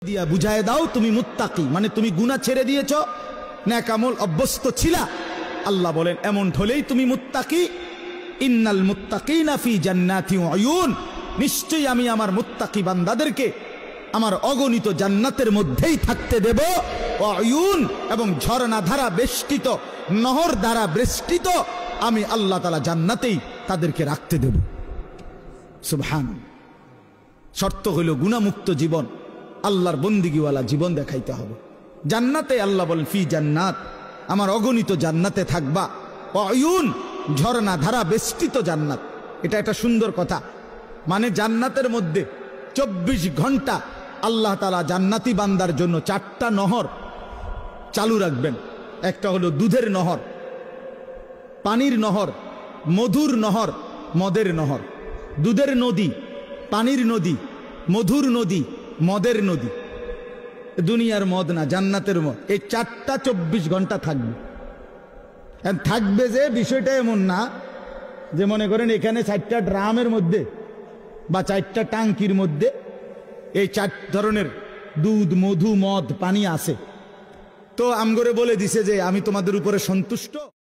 দিয়া বুঝায় দাও তুমি মুত্তাকি, মানে তুমি গুনাহ ছেড়ে দিয়েছ, নেক আমল অভ্যস্ত ছিলা। আল্লাহ বলেন এমন হলেই তুমি মুত্তাকি। ইন্নাল মুত্তাকিনা ফি জান্নাতি ওয়া উয়ুন, নিশ্চয়ই আমি আমার মুত্তাকি বান্দাদেরকে আমার অগণিত জান্নাতের মধ্যেই থাকতে দেব। ওয়া উয়ুন, এবং ঝর্ণা ধারা বেষ্টিত, নহর দ্বারা বেষ্টিত আমি আল্লাহ তাআলা জান্নাতেই তাদেরকে রাখতে দেব। সুবহানাল্লাহ। শর্ত হইল গুনাহমুক্ত জীবন, আল্লাহর বন্দিগিওয়ালা জীবন দেখাইতে হবে। জান্নাতে আল্লাহ বলেন ফি জান্নাত, আমার অগণিত জান্নাতে থাকবা। অয়ুন, ঝর্ণা ধারা বেষ্টিত জান্নাত। এটা একটা সুন্দর কথা, মানে জান্নাতের মধ্যে 24 ঘন্টা আল্লাহ তাআলা জান্নাতি বান্দার জন্য 4টা নহর চালু রাখবেন। একটা হলো দুধের নহর, পানির নহর, মধুর নহর, মদের নহর। দুধের নদী, পানির নদী, মধুর নদী, মদের নদী। দুনিয়ার মদ না, জান্নাতের মদ। এই 4টা 24 ঘন্টা থাকবে। থাকবে যে বিষয়টা এমন না যে মনে করেন এখানে 4টা ড্রামের মধ্যে বা 4টা টাঙ্কির মধ্যে এই 4 ধরনের দুধ, মধু, মদ, পানি আছে, তো আমগরে বলে দিছে যে আমি তোমাদের উপরে সন্তুষ্ট।